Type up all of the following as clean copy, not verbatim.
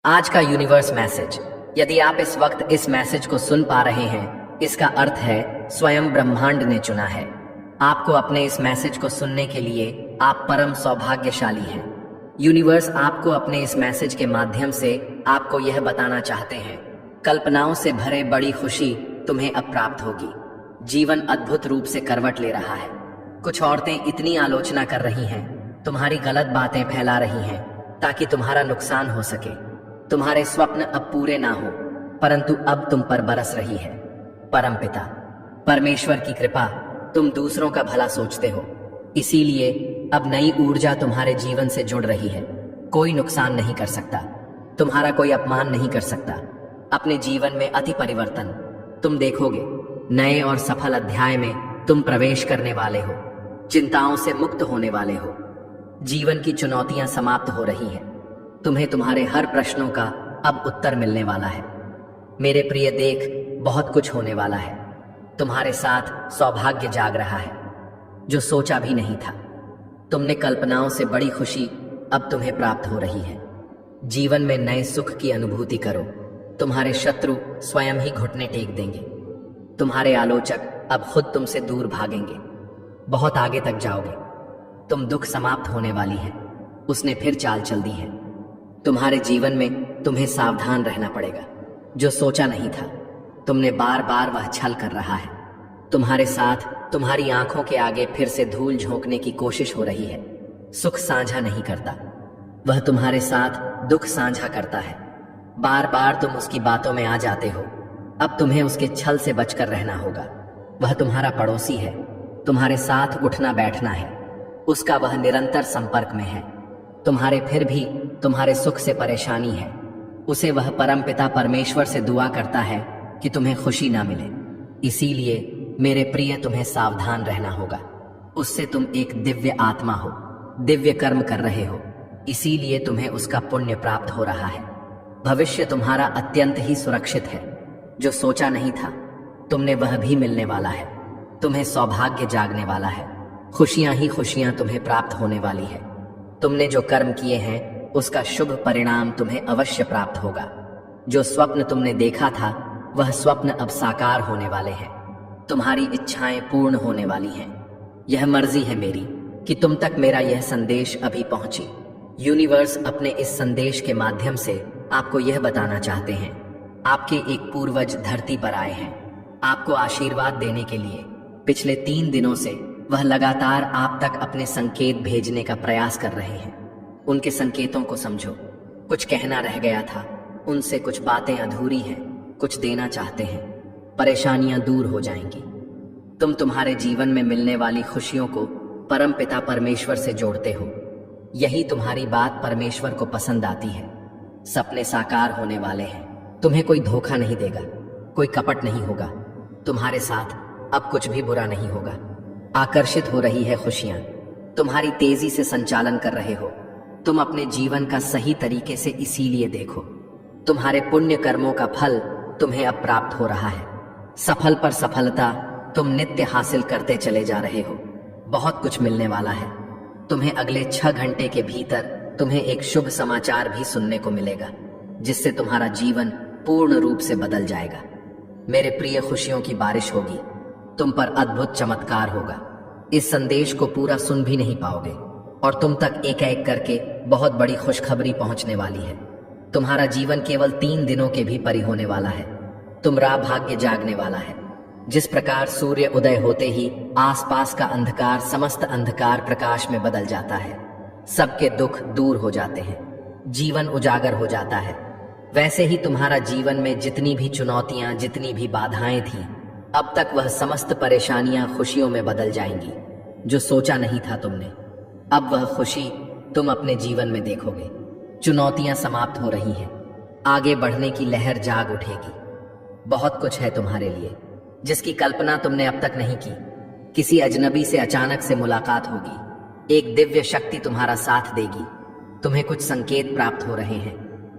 आज का universe message, यदि आप इस वक्त इस मैसेज को सुन पा रहे हैं, इसका अर्थ है स्वयं ब्रह्मांड ने चुना है आपको अपने इस मैसेज को सुनने के लिए। आप परम सौभाग्यशाली हैं। यूनिवर्स आपको अपने इस मैसेज के माध्यम से आपको यह बताना चाहते हैं, कल्पनाओं से भरे बड़ी खुशी तुम्हें अब प्राप्त होगी। जीवन अद्भुत रूप से करवट ले रहा है। कुछ औरतें इतनी आलोचना कर रही हैं, तुम्हारी गलत बातें फैला रही हैं ताकि तुम्हारा नुकसान हो सके। तुम्हारे स्वप्न अब पूरे ना हो, परंतु अब तुम पर बरस रही है परमपिता परमेश्वर की कृपा। तुम दूसरों का भला सोचते हो, इसीलिए अब नई ऊर्जा तुम्हारे जीवन से जुड़ रही है। कोई नुकसान नहीं कर सकता, तुम्हारा कोई अपमान नहीं कर सकता। अपने जीवन में अति परिवर्तन तुम देखोगे। नए और सफल अध्याय में तुम प्रवेश करने वाले हो। चिंताओं से मुक्त होने वाले हो। जीवन की चुनौतियां समाप्त हो रही हैं। तुम्हें तुम्हारे हर प्रश्नों का अब उत्तर मिलने वाला है। मेरे प्रिय, देख, बहुत कुछ होने वाला है। तुम्हारे साथ सौभाग्य जाग रहा है जो सोचा भी नहीं था। तुमने कल्पनाओं से बड़ी खुशी अब तुम्हें प्राप्त हो रही है। जीवन में नए सुख की अनुभूति करो। तुम्हारे शत्रु स्वयं ही घुटने टेक देंगे। तुम्हारे आलोचक अब खुद तुमसे दूर भागेंगे। बहुत आगे तक जाओगे। तुम दुख समाप्त होने वाली है, उसने फिर चाल चल दी है। तुम्हारे जीवन में तुम्हें सावधान रहना पड़ेगा। जो सोचा नहीं था, तुमने बार बार वह छल कर रहा है। तुम्हारे साथ तुम्हारी आंखों के आगे फिर से धूल झोंकने की कोशिश हो रही है। सुख साझा नहीं करता, वह तुम्हारे साथ दुख साझा करता है। बार बार तुम उसकी बातों में आ जाते हो। अब तुम्हें उसके छल से बचकर रहना होगा। वह तुम्हारा पड़ोसी है, तुम्हारे साथ उठना बैठना है, उसका वह निरंतर संपर्क में है। तुम्हारे फिर भी तुम्हारे सुख से परेशानी है। उसे वह परमपिता परमेश्वर से दुआ करता है कि तुम्हें खुशी ना मिले। इसीलिए मेरे प्रिय, तुम्हें सावधान रहना होगा। उससे तुम एक दिव्य आत्मा हो, दिव्य कर्म कर रहे हो, इसीलिए तुम्हें उसका पुण्य प्राप्त हो रहा है। भविष्य तुम्हारा अत्यंत ही सुरक्षित है। जो सोचा नहीं था तुमने वह भी मिलने वाला है। तुम्हें सौभाग्य जागने वाला है। खुशियां ही खुशियां तुम्हें प्राप्त होने वाली है। तुमने जो कर्म किए हैं उसका शुभ परिणाम तुम्हें अवश्य प्राप्त होगा। जो स्वप्न तुमने देखा था वह स्वप्न अब साकार होने वाले हैं। तुम्हारी इच्छाएं पूर्ण होने वाली हैं। यह मर्जी है मेरी कि तुम तक मेरा यह संदेश अभी पहुंची। यूनिवर्स अपने इस संदेश के माध्यम से आपको यह बताना चाहते हैं, आपके एक पूर्वज धरती पर आए हैं आपको आशीर्वाद देने के लिए। पिछले 3 दिनों से वह लगातार आप तक अपने संकेत भेजने का प्रयास कर रहे हैं। उनके संकेतों को समझो। कुछ कहना रह गया था, उनसे कुछ बातें अधूरी हैं, कुछ देना चाहते हैं। परेशानियां दूर हो जाएंगी। तुम तुम्हारे जीवन में मिलने वाली खुशियों को परमपिता परमेश्वर से जोड़ते हो। यही तुम्हारी बात परमेश्वर को पसंद आती है। सपने साकार होने वाले हैं। तुम्हें कोई धोखा नहीं देगा, कोई कपट नहीं होगा। तुम्हारे साथ अब कुछ भी बुरा नहीं होगा। आकर्षित हो रही है खुशियां। तुम्हारी तेजी से संचालन कर रहे हो। तुम अपने जीवन का सही तरीके से इसीलिए देखो। तुम्हारे पुण्य कर्मों का फल तुम्हें अब प्राप्त हो रहा है। सफल पर सफलता तुम नित्य हासिल करते चले जा रहे हो। बहुत कुछ मिलने वाला है। तुम्हें अगले 6 घंटे के भीतर तुम्हें एक शुभ समाचार भी सुनने को मिलेगा, जिससे तुम्हारा जीवन पूर्ण रूप से बदल जाएगा। मेरे प्रिय, खुशियों की बारिश होगी। तुम पर अद्भुत चमत्कार होगा। इस संदेश को पूरा सुन भी नहीं पाओगे और तुम तक एक एक करके बहुत बड़ी खुशखबरी पहुंचने वाली है। तुम्हारा जीवन केवल 3 दिनों के भी परी होने वाला है। तुम्हारा भाग्य जागने वाला है। जिस प्रकार सूर्य उदय होते ही आसपास का अंधकार समस्त अंधकार प्रकाश में बदल जाता है, सबके दुख दूर हो जाते हैं, जीवन उजागर हो जाता है, वैसे ही तुम्हारा जीवन में जितनी भी चुनौतियां, जितनी भी बाधाएं थीं, अब तक वह समस्त परेशानियां खुशियों में बदल जाएंगी। जो सोचा नहीं था तुमने, अब वह खुशी तुम अपने जीवन में देखोगे। चुनौतियां समाप्त हो रही हैं। आगे बढ़ने की लहर जाग उठेगी। बहुत कुछ है तुम्हारे लिए जिसकी कल्पना तुमने अब तक नहीं की। किसी अजनबी से अचानक से मुलाकात होगी। एक दिव्य शक्ति तुम्हारा साथ देगी। तुम्हें कुछ संकेत प्राप्त हो रहे हैं।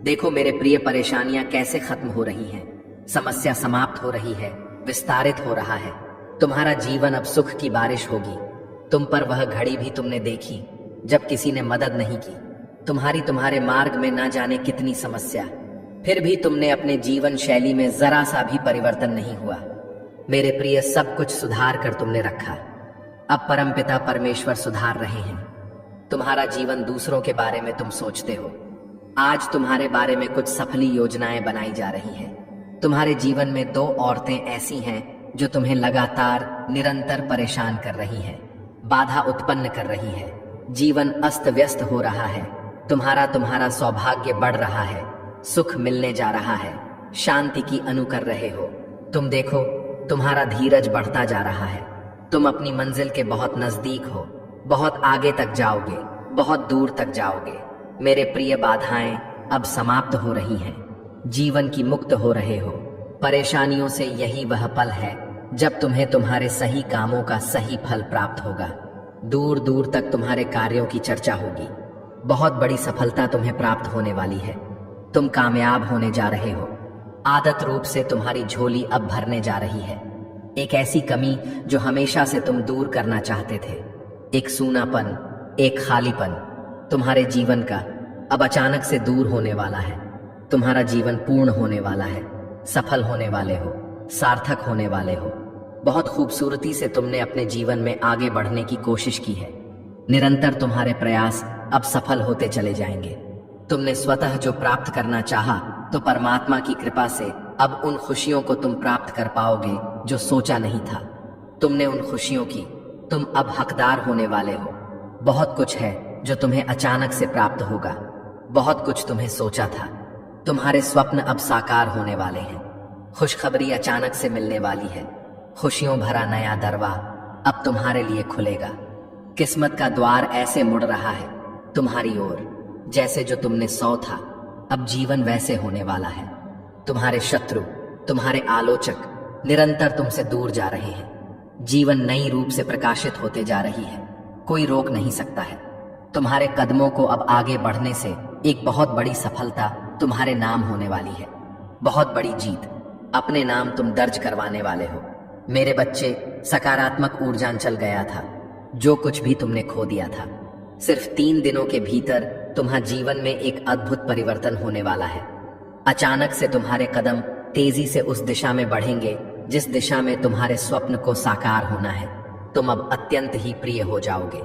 देखो मेरे प्रिय, परेशानियां कैसे खत्म हो रही हैं। समस्या समाप्त हो रही है, विस्तारित हो रहा है। तुम्हारा जीवन अब सुख की बारिश होगी। तुम पर वह घड़ी भी तुमने देखी जब किसी ने मदद नहीं की। तुम्हारे मार्ग में ना जाने कितनी समस्या, फिर भी तुमने अपने जीवन शैली में जरा सा भी परिवर्तन नहीं हुआ। मेरे प्रिय, सब कुछ सुधार कर तुमने रखा। अब परमपिता परमेश्वर सुधार रहे हैं। तुम्हारा जीवन दूसरों के बारे में तुम सोचते हो। आज तुम्हारे बारे में कुछ सफली योजनाएं बनाई जा रही हैं। तुम्हारे जीवन में 2 औरतें ऐसी हैं जो तुम्हें लगातार निरंतर परेशान कर रही हैं, बाधा उत्पन्न कर रही है। जीवन अस्त व्यस्त हो रहा है। तुम्हारा सौभाग्य बढ़ रहा है, सुख मिलने जा रहा है, शांति की अनु कर रहे हो। तुम देखो, तुम्हारा धीरज बढ़ता जा रहा है। तुम अपनी मंजिल के बहुत नजदीक हो, बहुत आगे तक जाओगे, बहुत दूर तक जाओगे। मेरे प्रिय, बाधाएं अब समाप्त हो रही हैं। जीवन की मुक्त हो रहे हो। परेशानियों से यही वह पल है जब तुम्हें तुम्हारे सही कामों का सही फल प्राप्त होगा। दूर दूर तक तुम्हारे कार्यों की चर्चा होगी। बहुत बड़ी सफलता तुम्हें प्राप्त होने वाली है। तुम कामयाब होने जा रहे हो। आदत रूप से तुम्हारी झोली अब भरने जा रही है। एक ऐसी कमी जो हमेशा से तुम दूर करना चाहते थे, एक सूनापन, एक खालीपन तुम्हारे जीवन का अब अचानक से दूर होने वाला है। तुम्हारा जीवन पूर्ण होने वाला है, सफल होने वाले हो, सार्थक होने वाले हो। बहुत खूबसूरती से तुमने अपने जीवन में आगे बढ़ने की कोशिश की है। निरंतर तुम्हारे प्रयास अब सफल होते चले जाएंगे। तुमने स्वतः जो प्राप्त करना चाहा, तो परमात्मा की कृपा से अब उन खुशियों को तुम प्राप्त कर पाओगे जो सोचा नहीं था। तुमने उन खुशियों की तुम अब हकदार होने वाले हो। बहुत कुछ है जो तुम्हें अचानक से प्राप्त होगा। बहुत कुछ तुम्हें सोचा था। तुम्हारे स्वप्न अब साकार होने वाले हैं। खुशखबरी अचानक से मिलने वाली है। खुशियों भरा नया दरवा अब तुम्हारे लिए खुलेगा। किस्मत का द्वार ऐसे मुड़ रहा है तुम्हारी ओर, जैसे जो तुमने सौ था, अब जीवन वैसे होने वाला है। तुम्हारे शत्रु, तुम्हारे आलोचक निरंतर तुमसे दूर जा रहे हैं। जीवन नई रूप से प्रकाशित होते जा रही है। कोई रोक नहीं सकता है। तुम्हारे कदमों को अब आगे बढ़ने से एक बहुत बड़ी सफलता तुम्हारे नाम होने वाली है। बहुत बड़ी जीत अपने नाम तुम दर्ज करवाने वाले हो। मेरे बच्चे, सकारात्मक ऊर्जांचल गया था। जो कुछ भी तुमने खो दिया था, सिर्फ 3 दिनों के भीतर तुम्हारे जीवन में एक अद्भुत परिवर्तन होने वाला है। अचानक से तुम्हारे कदम तेजी से उस दिशा में बढ़ेंगे जिस दिशा में तुम्हारे स्वप्न को साकार होना है। तुम अब अत्यंत ही प्रिय हो जाओगे।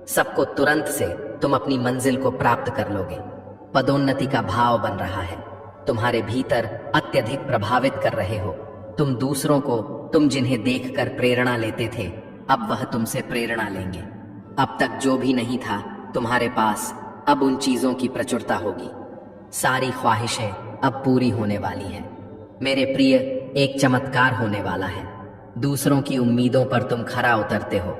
सबको तुरंत से तुम अपनी मंजिल को प्राप्त कर लोगे। पदोन्नति का भाव बन रहा है। तुम्हारे भीतर अत्यधिक प्रभावित कर रहे हो। तुम दूसरों को, तुम जिन्हें देखकर प्रेरणा लेते थे, अब वह तुमसे प्रेरणा लेंगे। अब तक जो भी नहीं था तुम्हारे पास, अब उन चीजों की प्रचुरता होगी। सारी ख्वाहिशें अब पूरी होने वाली हैं। मेरे प्रिय, एक चमत्कार होने वाला है। दूसरों की उम्मीदों पर तुम खरा उतरते हो,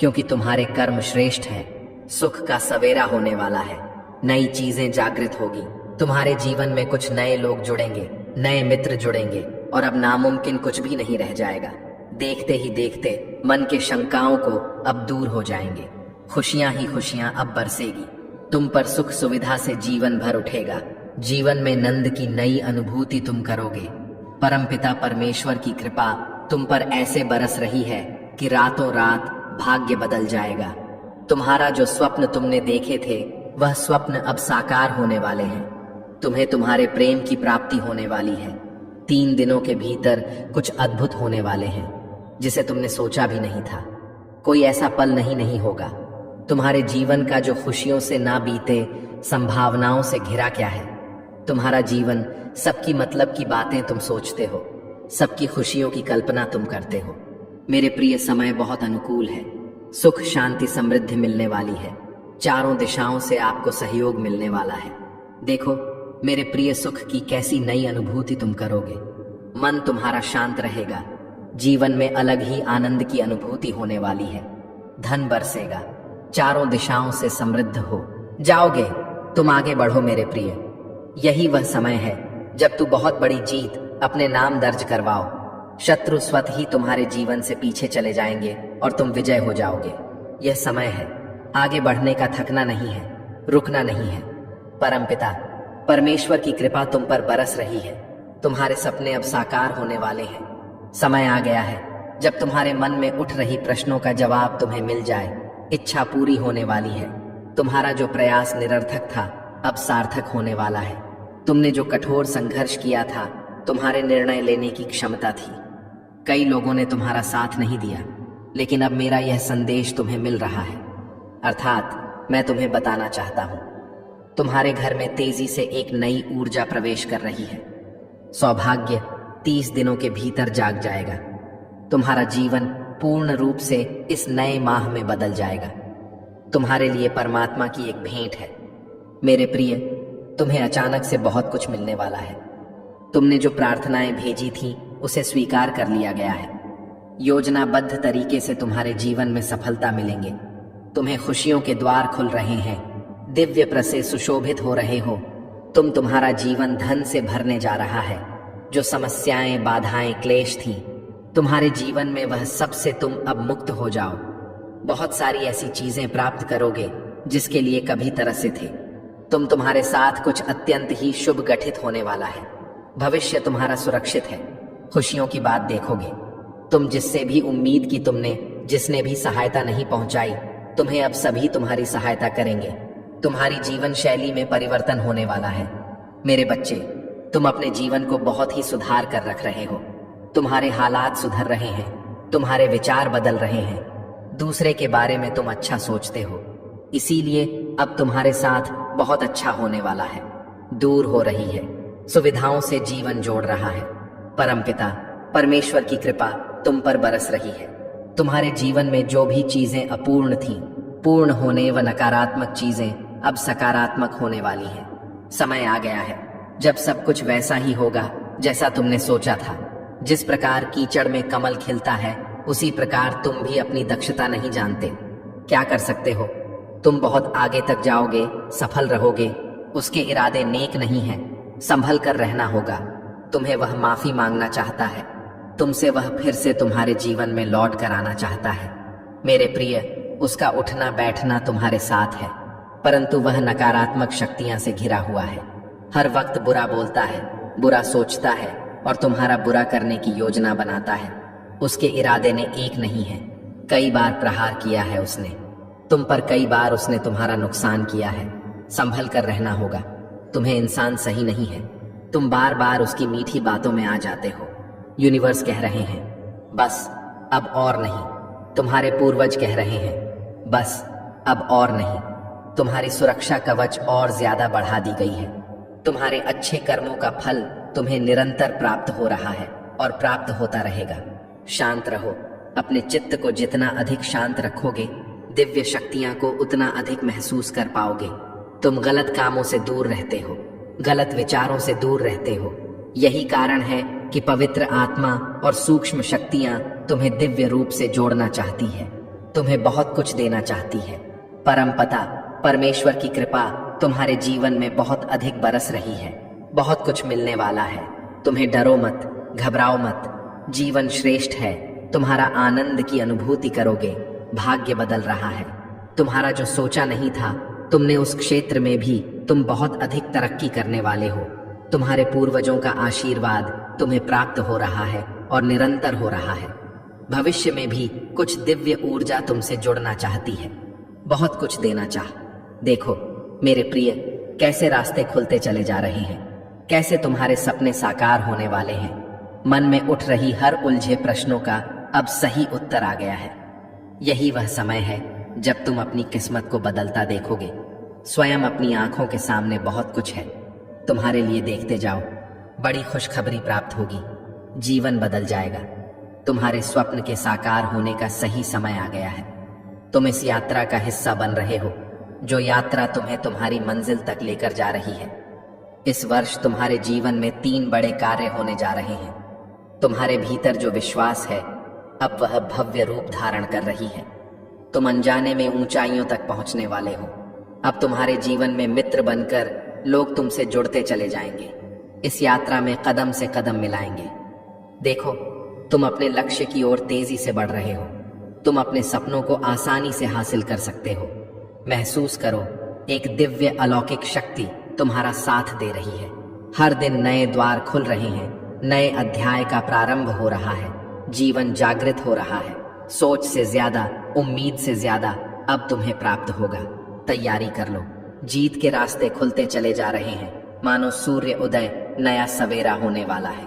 क्योंकि तुम्हारे कर्म श्रेष्ठ हैं। सुख का सवेरा होने वाला है। नई चीजें जागृत होगी। तुम्हारे जीवन में कुछ नए लोग जुड़ेंगे, नए मित्र जुड़ेंगे, और अब नामुमकिन कुछ भी नहीं रह जाएगा। देखते ही देखते मन के शंकाओं को अब दूर हो जाएंगे। खुशियां ही खुशियां अब बरसेगी। तुम पर सुख सुविधा से जीवन भर उठेगा। जीवन में नंद की नई अनुभूति तुम करोगे। परमपिता परमेश्वर की कृपा तुम पर ऐसे बरस रही है कि रातों रात भाग्य बदल जाएगा। तुम्हारा जो स्वप्न तुमने देखे थे, वह स्वप्न अब साकार होने वाले हैं। तुम्हें तुम्हारे प्रेम की प्राप्ति होने वाली है। 3 दिनों के भीतर कुछ अद्भुत होने वाले हैं जिसे तुमने सोचा भी नहीं था। कोई ऐसा पल नहीं होगा। तुम्हारे जीवन का जो खुशियों से ना बीते, संभावनाओं से घिरा क्या है। तुम्हारा जीवन, सबकी मतलब की बातें तुम सोचते हो, सबकी खुशियों की कल्पना तुम करते हो। मेरे प्रिय, समय बहुत अनुकूल है। सुख, शांति, समृद्धि मिलने वाली है। चारों दिशाओं से आपको सहयोग मिलने वाला है। देखो मेरे प्रिय, सुख की कैसी नई अनुभूति तुम करोगे। मन तुम्हारा शांत रहेगा। जीवन में अलग ही आनंद की अनुभूति होने वाली है। धन बरसेगा। चारों दिशाओं से समृद्ध हो जाओगे। तुम आगे बढ़ो मेरे प्रिय। यही वह समय है जब तू बहुत बड़ी जीत अपने नाम दर्ज करवाओ। शत्रु स्वत ही तुम्हारे जीवन से पीछे चले जाएंगे और तुम विजय हो जाओगे। यह समय है आगे बढ़ने का। थकना नहीं है, रुकना नहीं है। परमपिता परमेश्वर की कृपा तुम पर बरस रही है। तुम्हारे सपने अब साकार होने वाले हैं। समय आ गया है जब तुम्हारे मन में उठ रही प्रश्नों का जवाब तुम्हें मिल जाए। इच्छा पूरी होने वाली है। तुम्हारा जो प्रयास निरर्थक था, अब सार्थक होने वाला है। तुमने जो कठोर संघर्ष किया था, तुम्हारे निर्णय लेने की क्षमता थी। कई लोगों ने तुम्हारा साथ नहीं दिया, लेकिन अब मेरा यह संदेश तुम्हें मिल रहा है, अर्थात मैं तुम्हें बताना चाहता हूं, तुम्हारे घर में तेजी से एक नई ऊर्जा प्रवेश कर रही है। सौभाग्य 30 दिनों के भीतर जाग जाएगा। तुम्हारा जीवन पूर्ण रूप से इस नए माह में बदल जाएगा। तुम्हारे लिए परमात्मा की एक भेंट है। मेरे प्रिय, तुम्हें अचानक से बहुत कुछ मिलने वाला है। तुमने जो प्रार्थनाएं भेजी थी उसे स्वीकार कर लिया गया है। योजनाबद्ध तरीके से तुम्हारे जीवन में सफलता मिलेंगे। तुम्हें खुशियों के द्वार खुल रहे हैं। दिव्य प्रसे सुशोभित हो रहे हो। तुम्हारा जीवन धन से भरने जा रहा है। जो समस्याएं, बाधाएं, क्लेश थी तुम्हारे जीवन में, वह सब से तुम अब मुक्त हो जाओ। बहुत सारी ऐसी चीजें प्राप्त करोगे जिसके लिए कभी तरसे थे। तुम्हारे साथ कुछ अत्यंत ही शुभ गठित होने वाला है। भविष्य तुम्हारा सुरक्षित है। खुशियों की बात देखोगे। तुम जिससे भी उम्मीद की तुमने, जिसने भी सहायता नहीं पहुंचाई, तुम्हें अब सभी तुम्हारी सहायता करेंगे। तुम्हारी जीवन शैली में परिवर्तन होने वाला है। मेरे बच्चे, तुम अपने जीवन को बहुत ही सुधार कर रख रहे हो। तुम्हारे हालात सुधर रहे हैं। तुम्हारे विचार बदल रहे हैं। दूसरे के बारे में तुम अच्छा सोचते हो, इसीलिए अब तुम्हारे साथ बहुत अच्छा होने वाला है। दूर हो रही है, सुविधाओं से जीवन जोड़ रहा है। परमपिता परमेश्वर की कृपा तुम पर बरस रही है। तुम्हारे जीवन में जो भी चीजें अपूर्ण थीं, पूर्ण होने व नकारात्मक चीजें अब सकारात्मक होने वाली हैं। समय आ गया है जब सब कुछ वैसा ही होगा जैसा तुमने सोचा था। जिस प्रकार कीचड़ में कमल खिलता है, उसी प्रकार तुम भी अपनी दक्षता नहीं जानते। क्या कर सकते हो? तुम बहुत आगे तक जाओगे, सफल रहोगे। उसके इरादे नेक नहीं हैं। संभल कर रहना होगा। तुम्हें वह माफी मांगना चाहता है। तुमसे वह फिर से तुम्हारे जीवन में लौट कर आना चाहता है। मेरे प्रिय, उसका उठना बैठना तुम्हारे साथ है, परंतु वह नकारात्मक शक्तियां से घिरा हुआ है। हर वक्त बुरा बोलता है, बुरा सोचता है और तुम्हारा बुरा करने की योजना बनाता है। उसके इरादे ने एक नहीं है। कई बार प्रहार किया है उसने तुम पर। कई बार उसने तुम्हारा नुकसान किया है। संभल कर रहना होगा। तुम्हें इंसान सही नहीं है। तुम बार बार उसकी मीठी बातों में आ जाते हो। यूनिवर्स कह रहे हैं, बस अब और नहीं। तुम्हारे पूर्वज कह रहे हैं, बस अब और नहीं। तुम्हारी सुरक्षा कवच और ज्यादा बढ़ा दी गई है। तुम्हारे अच्छे कर्मों का फल तुम्हें निरंतर प्राप्त हो रहा है और प्राप्त होता रहेगा। शांत रहो। अपने चित्त को जितना अधिक शांत रखोगे, दिव्य शक्तियां को उतना अधिक महसूस कर पाओगे। तुम गलत कामों से दूर रहते हो, गलत विचारों से दूर रहते हो। यही कारण है कि पवित्र आत्मा और सूक्ष्म शक्तियां तुम्हें दिव्य रूप से जोड़ना चाहती है। तुम्हें बहुत कुछ देना चाहती है। परमपिता परमेश्वर की कृपा तुम्हारे जीवन में बहुत अधिक बरस रही है। बहुत कुछ मिलने वाला है। तुम्हें डरो मत, घबराओ मत। जीवन श्रेष्ठ है। तुम्हारा आनंद की अनुभूति करोगे। भाग्य बदल रहा है। तुम्हारा जो सोचा नहीं था, तुमने उस क्षेत्र में भी तुम बहुत अधिक तरक्की करने वाले हो। तुम्हारे पूर्वजों का आशीर्वाद तुम्हें प्राप्त हो रहा है और निरंतर हो रहा है। भविष्य में भी कुछ दिव्य ऊर्जा तुमसे जुड़ना चाहती है। बहुत कुछ देना चाह। देखो मेरे प्रिय, कैसे रास्ते खुलते चले जा रहे हैं। कैसे तुम्हारे सपने साकार होने वाले हैं। मन में उठ रही हर उलझे प्रश्नों का अब सही उत्तर आ गया है। यही वह समय है जब तुम अपनी किस्मत को बदलता देखोगे। स्वयं अपनी आंखों के सामने बहुत कुछ है। तुम्हारे लिए देखते जाओ। बड़ी खुशखबरी प्राप्त होगी। जीवन बदल जाएगा। तुम्हारे स्वप्न के साकार होने का सही समय आ गया है। तुम इस यात्रा का हिस्सा बन रहे हो, जो यात्रा तुम्हें तुम्हारी मंजिल तक लेकर जा रही है। इस वर्ष तुम्हारे जीवन में 3 बड़े कार्य होने जा रहे हैं। तुम्हारे भीतर जो विश्वास है, अब वह भव्य रूप धारण कर रही है। तुम अनजाने में ऊंचाइयों तक पहुंचने वाले हो। अब तुम्हारे जीवन में मित्र बनकर लोग तुमसे जुड़ते चले जाएंगे। इस यात्रा में कदम से कदम मिलाएंगे। देखो, तुम अपने लक्ष्य की ओर तेजी से बढ़ रहे हो। तुम अपने सपनों को आसानी से हासिल कर सकते हो। महसूस करो, एक दिव्य अलौकिक शक्ति तुम्हारा साथ दे रही है। हर दिन नए द्वार खुल रहे हैं। नए अध्याय का प्रारंभ हो रहा है। जीवन जागृत हो रहा है। सोच से ज्यादा, उम्मीद से ज्यादा अब तुम्हें प्राप्त होगा। तैयारी कर लो। जीत के रास्ते खुलते चले जा रहे हैं, मानो सूर्य उदय, नया सवेरा होने वाला है।